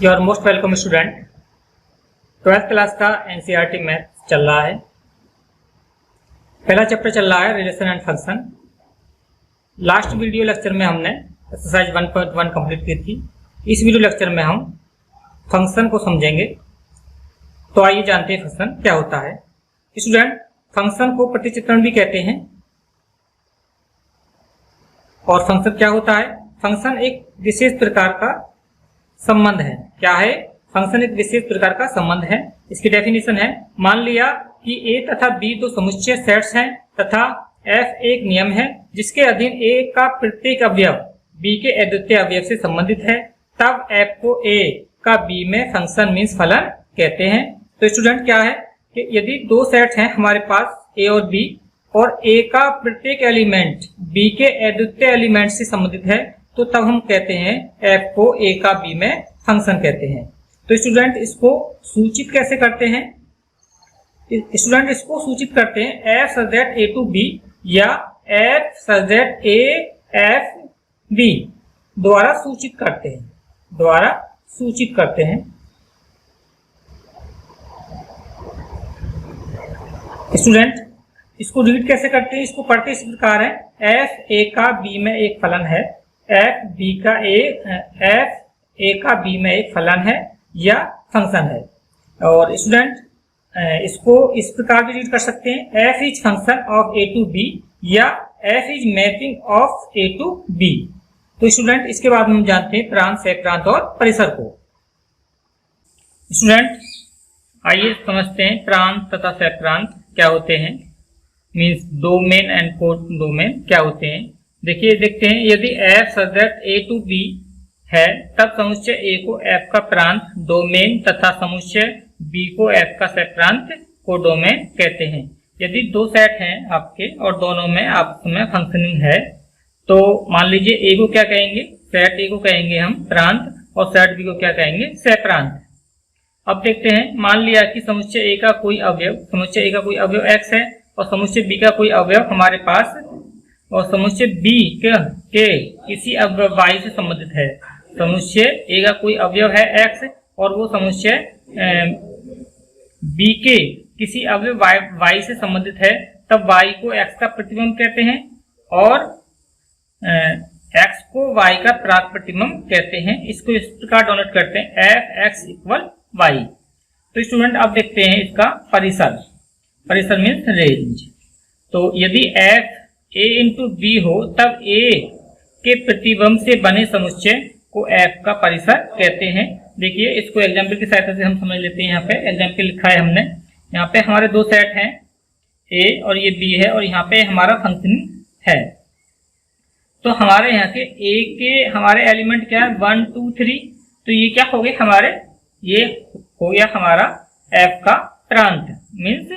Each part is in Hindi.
You are most welcome student. 12th class का एनसीईआरटी मैथ चल रहा है। पहला चैप्टर चल रहा है relation and function. Last video lecture में हमने एक्सरसाइज 1.1 कंप्लीट की थी। इस वीडियो लेक्चर में हम फंक्शन को समझेंगे। तो आइए जानते हैं फंक्शन क्या होता है। स्टूडेंट, फंक्शन को प्रतिचित्रण भी कहते हैं। और फंक्शन क्या होता है? फंक्शन एक विशेष प्रकार का संबंध है। क्या है? फंक्शन एक विशेष प्रकार का संबंध है। इसकी डेफिनेशन है, मान लिया कि ए तथा बी दो समुच्चय सेट्स हैं तथा एफ एक नियम है जिसके अधीन ए का प्रत्येक अवयव बी के अद्वितीय अवयव से संबंधित है, तब एफ को ए का बी में फंक्शन मीन्स फलन कहते हैं। तो स्टूडेंट क्या है कि यदि दो सेट्स हैं हमारे पास ए और बी, और ए का प्रत्येक एलिमेंट बी के अद्वितीय एलिमेंट से संबंधित है, तो तब हम कहते हैं एफ को ए का बी में फंक्शन कहते हैं। तो स्टूडेंट इसको सूचित कैसे करते हैं? स्टूडेंट इसको सूचित करते हैं F such that A to B या F such that A F B द्वारा सूचित करते हैं। स्टूडेंट इसको रीड कैसे करते हैं? इसको पढ़ते इस प्रकार है, एफ ए का बी में एक फलन है, एफ ए का बी में एक फलन है या फंक्शन है। और स्टूडेंट इसको इस प्रकार भी रीड कर सकते हैं, F is function of A to B या F is mapping of A to B. तो स्टूडेंट इसके बाद हम जानते हैं प्रांत, सह-प्रांत और परिसर को। स्टूडेंट आइए समझते हैं प्रांत तथा सह-प्रांत क्या होते हैं, means domain and codomain क्या होते हैं। देखिए देखते हैं, यदि f such that A to B है तब समुच्चय ए को एफ का प्रांत डोमेन तथा समुच्चय बी को एफ का सह प्रांत को डोमेन कहते हैं। यदि दो सेट हैं आपके और दोनों में आपस में फंक्शनिंग है, तो मान लीजिए ए को क्या कहेंगे? सेट ए को कहेंगे हम प्रांत और सेट बी को क्या कहेंगे? सह प्रांत। अब देखते हैं, मान लिया कि समुच्चय ए का कोई अवयव एक्स है और समुच्चय बी का कोई अवयव हमारे पास, और समुच्चय बी के किसी अवयव y से संबंधित है। समुच्चय ए का कोई अवयव है x और वो समुच्चय बी के किसी अवयव y से संबंधित है, तब y को x का प्रतिबिंब कहते हैं और x को y का प्रांत प्रतिबिंब कहते हैं। इसको इस प्रकार डोनेट करते हैं, एफ एक्स इक्वल वाई। तो स्टूडेंट अब देखते हैं इसका परिसर मीन्स रेंज। तो यदि एफ ए इंटू बी हो तब ए के प्रतिबिंब से बने समुच्चय को एफ का परिसर कहते हैं। देखिए इसको एग्जाम्पल की सहायता से हम समझ लेते हैं। यहाँ पे एग्जाम्पल लिखा है हमने, यहाँ पे हमारे दो सेट हैं ए और ये बी है और यहाँ पे हमारा फंक्शन है। तो हमारे यहाँ के ए के हमारे एलिमेंट क्या है? 1 2 3। तो ये क्या हो गए हमारे? ये हो गया हमारा एफ का प्रांत मीन्स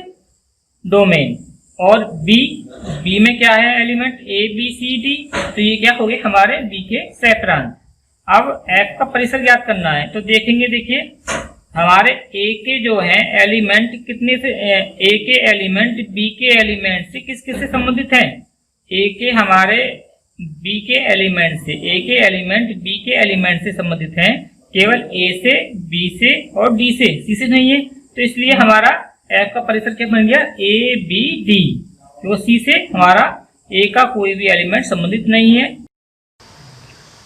डोमेन। और बी में क्या है element? A B C D. तो ये क्या हो गए हमारे बी के सह प्रांत। अब एफ का परिसर ज्ञात करना है, तो देखेंगे, देखिए हमारे ए के जो है एलिमेंट कितने से, ए के एलिमेंट बी के एलिमेंट से किस से संबंधित है? ए के हमारे बी के एलिमेंट से, ए के एलिमेंट बी के एलिमेंट से संबंधित हैं, केवल ए से, बी से और डी से, सी से नहीं है। तो इसलिए हमारा एफ का परिसर क्या बन गया? A B D. तो सी से हमारा ए का कोई भी एलिमेंट संबंधित नहीं है।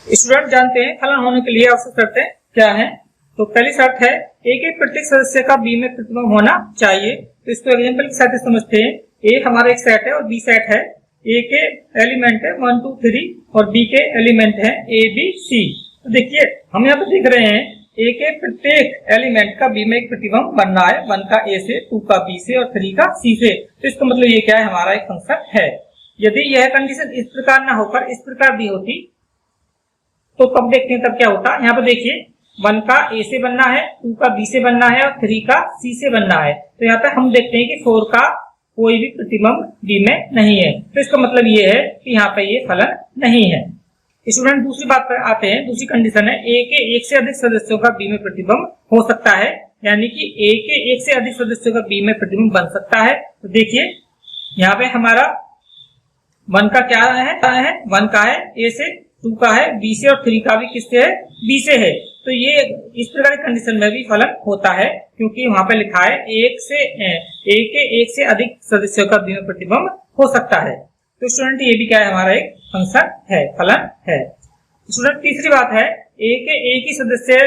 स्टूडेंट जानते हैं फलन होने के लिए आवश्यक शर्तें क्या है? तो पहली शर्त है ए के प्रत्येक सदस्य का बी में प्रतिबिंब होना चाहिए। तो इसको एग्जांपल के साथ समझते हैं। ए हमारा एक सेट है और बी सेट है। ए के एलिमेंट है 1 2 3 और बी के एलिमेंट है ए बी सी। तो देखिए हम यहाँ पे देख रहे हैं ए के प्रत्येक एलिमेंट का बी में एक प्रतिबिंब बनना है, 1 का ए से, 2 का बी से और 3 का सी से। तो इसका मतलब ये क्या है? हमारा एक फंक्शन है। यदि यह कंडीशन इस प्रकार ना होकर इस प्रकार भी होती तो तब देखते हैं तब क्या होता। यहाँ पे देखिए 1 का ए से बनना है, 2 का बी से बनना है और 3 का सी से बनना है। तो यहाँ पे हम देखते हैं कि 4 का कोई भी प्रतिबिंब बी में नहीं है। तो इसका मतलब ये है कि यहाँ पे ये फलन नहीं है। स्टूडेंट दूसरी बात पर आते हैं। दूसरी कंडीशन है ए के एक से अधिक सदस्यों का बी में प्रतिबिंब हो सकता है, यानी कि ए के एक से अधिक सदस्यों का बी में प्रतिबिंब बन सकता है। तो देखिए यहाँ पे हमारा 1 का क्या है? 1 का है ए से, 2 का है बी से और 3 का भी किससे है? बी से है। तो ये इस प्रकार की कंडीशन में भी फलन होता है, क्योंकि वहां पे लिखा है एक से अधिक सदस्यों का बीम में प्रतिबिंब हो सकता है। तो स्टूडेंट ये भी क्या है, हमारा एक फंक्शन है, फलन है। स्टूडेंट तीसरी बात है, एक ही सदस्य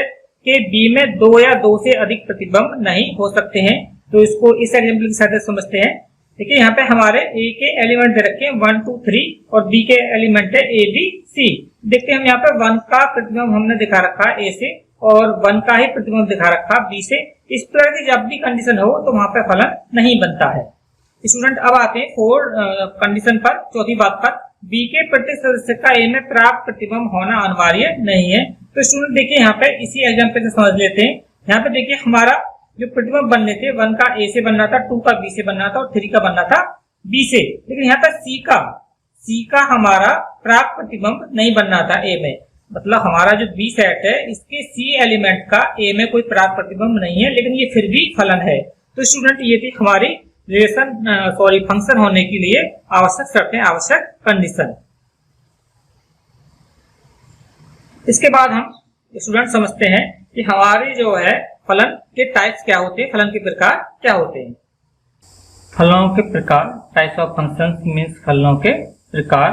के बी में दो या दो से अधिक प्रतिबिंब नहीं हो सकते हैं। तो इसको इस एग्जाम्पल के साथ समझते हैं। देखिए यहाँ पे हमारे ए के एलिमेंट दे रखे हैं 1 2 3 और बी के एलिमेंट है ए बी सी। देखते हैं हम यहाँ पे 1 का प्रतिबिंब हमने दिखा रखा है ए से और 1 का ही प्रतिबिंब दिखा रखा है बी से। इस प्रकार की जब भी कंडीशन हो तो वहां पे फलन नहीं बनता है। स्टूडेंट अब आते हैं कंडीशन पर, चौथी बात पर, बी के प्रत्येक सदस्य का ए में प्राप्त प्रतिबिंब होना अनिवार्य नहीं है। तो स्टूडेंट देखिए यहाँ पे इसी एग्जाम्पल से समझ लेते हैं। यहाँ पे देखिए हमारा जो प्रतिबिंब बनने थे 1 का ए से बनना था, 2 का बी से बनना था और 3 का बनना था बी से। लेकिन यहाँ पर सी का हमारा प्राप्त प्रतिबिंब नहीं बनना था ए में। मतलब हमारा जो बी सेट है इसके सी एलिमेंट का ए में कोई प्राप्त प्रतिबिंब नहीं है, लेकिन ये फिर भी फलन है। तो स्टूडेंट ये थी हमारी फंक्शन होने के लिए आवश्यक शर्तें, आवश्यक कंडीशन। इसके बाद हम स्टूडेंट समझते हैं कि हमारे जो है फलन के टाइप्स क्या होते हैं, फलन के प्रकार क्या होते हैं। फलनों के प्रकार, टाइप्स ऑफ फंक्शंस मींस फलनों के प्रकार।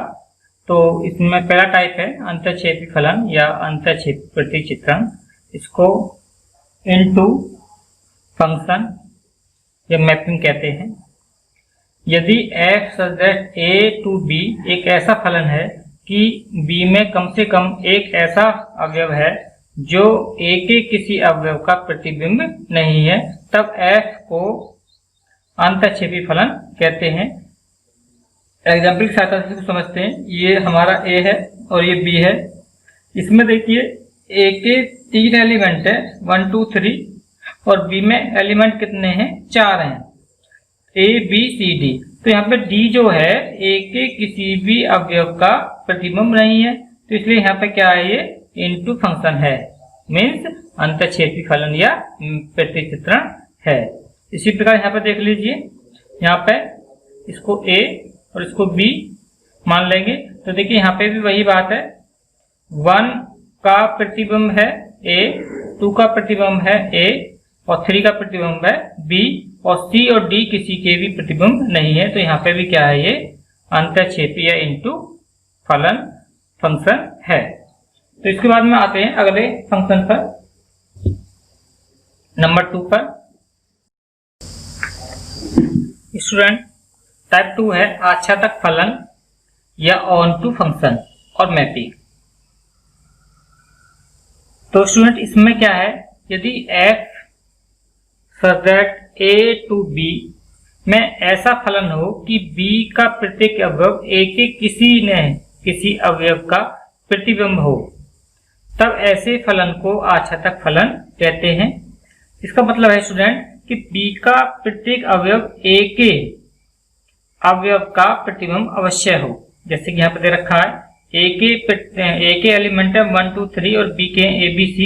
तो इसमें पहला टाइप है अंतःक्षेपी फलन या अंतःक्षेपी प्रतिचित्रण। इसको इनटू फंक्शन या मैपिंग कहते हैं। यदि f such that a to b एक ऐसा फलन है कि b में कम से कम एक ऐसा अवयव है जो a के किसी अवयव का प्रतिबिंब नहीं है, तब f को अंतःक्षेपी फलन कहते हैं। एग्जाम्पल के साथ इसको समझते हैं। ये हमारा a है और ये b है। इसमें देखिए a के 3 एलिमेंट है 1 2 3 और b में एलिमेंट कितने हैं, 4 हैं, a b c d। तो यहाँ पे d जो है a के किसी भी अवयव का प्रतिबिंब नहीं है, तो इसलिए यहाँ पे क्या है, ये इनटू फंक्शन है, मीन्स अंतःक्षेपी फलन या प्रतिचित्रण है। इसी प्रकार यहाँ पे देख लीजिए, यहाँ पे इसको a और इसको b मान लेंगे। तो देखिए यहाँ पे भी वही बात है, 1 का प्रतिबिंब है a, 2 का प्रतिबिंब है a और 3 का प्रतिबिंब है b और c और d किसी के भी प्रतिबिंब नहीं है। तो यहाँ पे भी क्या है, ये अंतःक्षेपी या इनटू फलन फंक्शन है। तो इसके बाद में आते हैं अगले फंक्शन पर, नंबर 2 पर। स्टूडेंट टाइप 2 है आच्छादक फलन या ऑनटू फंक्शन और मैपिंग। तो स्टूडेंट इसमें क्या है, यदि f such that a to b में ऐसा फलन हो कि b का प्रत्येक अवयव a के किसी अवयव का प्रतिबिंब हो, तब ऐसे फलन को आच्छादक फलन कहते हैं। इसका मतलब है स्टूडेंट कि b का प्रत्येक अवयव a के अवयव का प्रतिबिंब अवश्य हो। जैसे कि यहाँ पर दे रखा है a के एलिमेंट है 1 2 3 और b के a b c।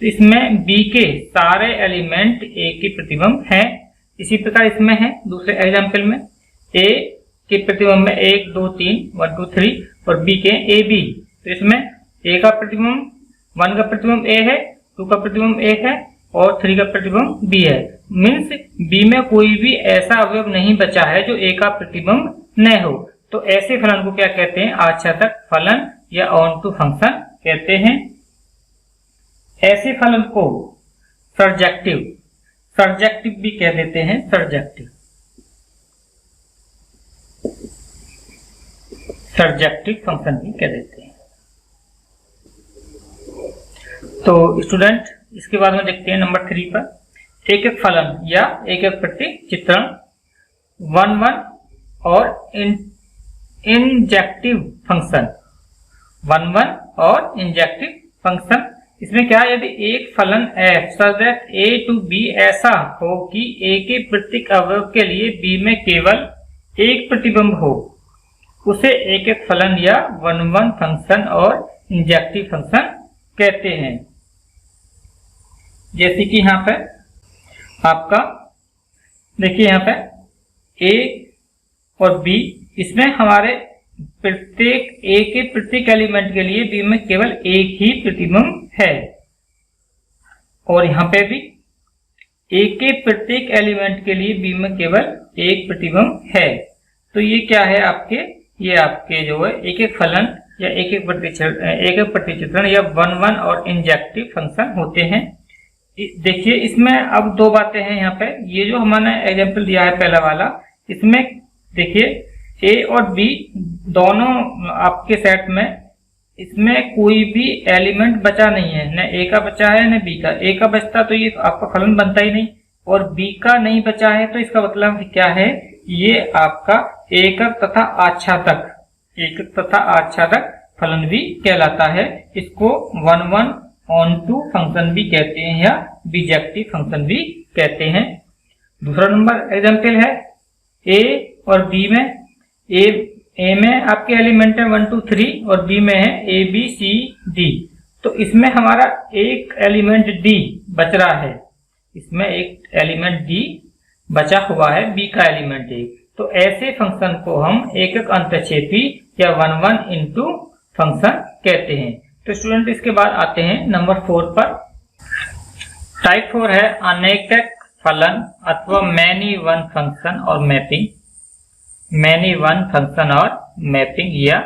तो इसमें b के सारे एलिमेंट a के प्रतिबिंब हैं। इसी प्रकार इसमें है दूसरे एग्जाम्पल में a के प्रतिबिंब में 1 2 3 1 2 3 और b के a b। तो इसमें a का प्रतिबिंब 1 का प्रतिबिंब a है, 2 का प्रतिबिंब a है और 3 का प्रतिबिंब b है। मीन्स b में कोई भी ऐसा अवयव नहीं बचा है जो a का प्रतिबिंब न हो। तो ऐसे फलन को क्या कहते हैं, आच्छादक फलन या ऑनटू फंक्शन कहते हैं। ऐसे फलन को सर्जेक्टिव भी कह देते हैं, सर्जेक्टिव फंक्शन भी कह देते हैं। तो स्टूडेंट इसके बाद में देखते हैं नंबर 3 पर, एक एक फलन या एक एक प्रतिचित्रण 1 1 और इंजेक्टिव फंक्शन 1 1 और इंजेक्टिव फंक्शन। इसमें क्या है, यदि एक फलन f such that a to b ऐसा हो कि a के प्रत्येक अवयव के लिए b में केवल एक प्रतिबिंब हो, उसे एक एक फलन या 1 1 फंक्शन और इंजेक्टिव फंक्शन कहते हैं। जैसे कि यहाँ पे आपका देखिए, यहाँ पे a और b, इसमें हमारे प्रत्येक a के प्रत्येक एलिमेंट के लिए b में केवल एक ही प्रतिबिंब है। और यहाँ पे भी ए के प्रत्येक एलिमेंट के लिए बी में केवल एक प्रतिबिंब है। तो ये क्या है आपके, ये आपके जो है एक एक फलन या एक एक प्रतिचित्रण या 1-1 और इंजेक्टिव फंक्शन होते हैं। देखिए इसमें अब दो बातें हैं यहाँ पे। ये जो हमारा एग्जाम्पल दिया है पहला वाला, इसमें देखिए ए और बी दोनों आपके सेट में, इसमें कोई भी एलिमेंट बचा नहीं है, न ए का बचा है न बी का। ए का बचता तो ये आपका फलन बनता ही नहीं, और बी का नहीं बचा है तो इसका मतलब क्या है, ये आपका एकक तथा आच्छादक फलन भी कहलाता है। इसको 1-1 ऑनटू फंक्शन भी कहते हैं या बीजेक्टिव फंक्शन भी कहते हैं। दूसरा नंबर एग्जाम्पल है ए और बी में। ए में आपके एलिमेंट है 1 2 3 और बी में है ए बी सी डी। तो इसमें हमारा एक एलिमेंट डी बच रहा है, इसमें एक एलिमेंट डी बचा हुआ है, बी का एलिमेंट ए। तो ऐसे फंक्शन को हम एकक अंतःक्षेपी या 1-1 इंटू फंक्शन कहते हैं। तो स्टूडेंट इसके बाद आते हैं नंबर 4 पर। टाइप 4 है अनेकक फलन अथवा मैनी वन फंक्शन और मैपिंग। मैनी वन फंक्शन और मैपिंग या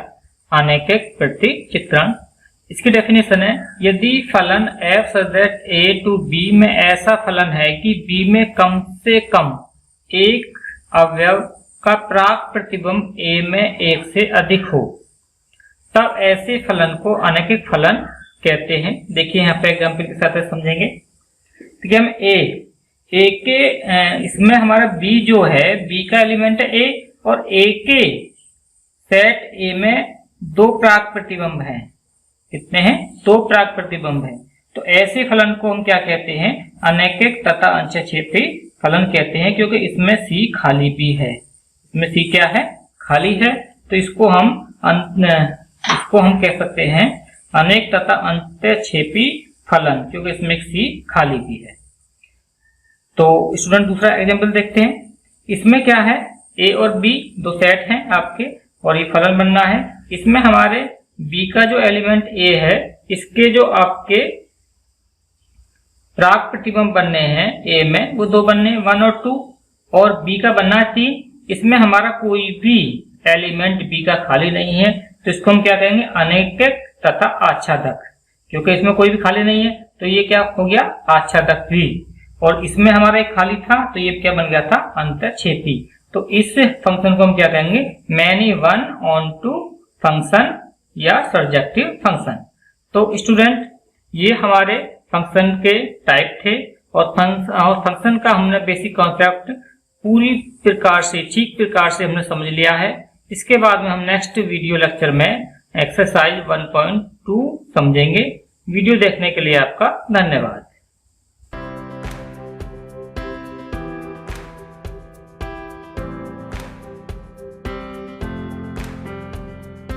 अनेकक प्रतिचित्रण। इसकी डेफिनेशन है, यदि फलन f such that a to b में ऐसा फलन है कि b में कम से कम एक अवयव का प्राक प्रतिबिंब a में एक से अधिक हो, तब ऐसे फलन को अनेकक फलन कहते हैं। देखिए यहाँ पे एग्जाम्पल के साथ समझेंगे। देखिए हम a के इसमें हमारा b जो है, b का एलिमेंट है a और a के सेट a में दो प्राक प्रतिबिंब हैं। कितने हैं? दो प्राक प्रतिबिंब हैं। तो ऐसे फलन को हम क्या कहते हैं? अनेकक तथा अंशक्षेपी फलन कहते हैं, क्योंकि इसमें c खाली भी है। इसमें c क्या है? खाली है। तो इसको हम कह सकते हैं अनेक तथा अंतःक्षेपी फलन, क्योंकि इसमें c खाली भी है। तो स्टूडेंट दूसरा एग्जाम्पल देखते हैं। इसमें क्या है, a और b दो सेट हैं आपके और ये फलन बनना है। इसमें हमारे b का जो एलिमेंट a है, इसके जो आपके प्राक प्रतिबिंब बनने हैं a में, वो दो बनने 1 और 2, और b का बनना है 3। इसमें हमारा कोई भी एलिमेंट b का खाली नहीं है, तो इसको हम क्या कहेंगे? अनेकक तथा आच्छादक। क्योंकि इसमें कोई भी खाली नहीं है तो ये क्या हो गया? आच्छादक भी। और इसमें हमारा एक खाली था तो ये क्या बन गया था? अंतःक्षेपी। तो इस फंक्शन को हम क्या कहेंगे? मैनी वन ऑनटू फंक्शन या सर्जेक्टिव फंक्शन। तो स्टूडेंट ये हमारे फंक्शन के टाइप थे, और फंक्शन का हमने बेसिक कॉन्सेप्ट पूरी प्रकार से, ठीक प्रकार से हमने समझ लिया है। इसके बाद में हम नेक्स्ट वीडियो लेक्चर में एक्सरसाइज 1.2 समझेंगे। वीडियो देखने के लिए आपका धन्यवाद।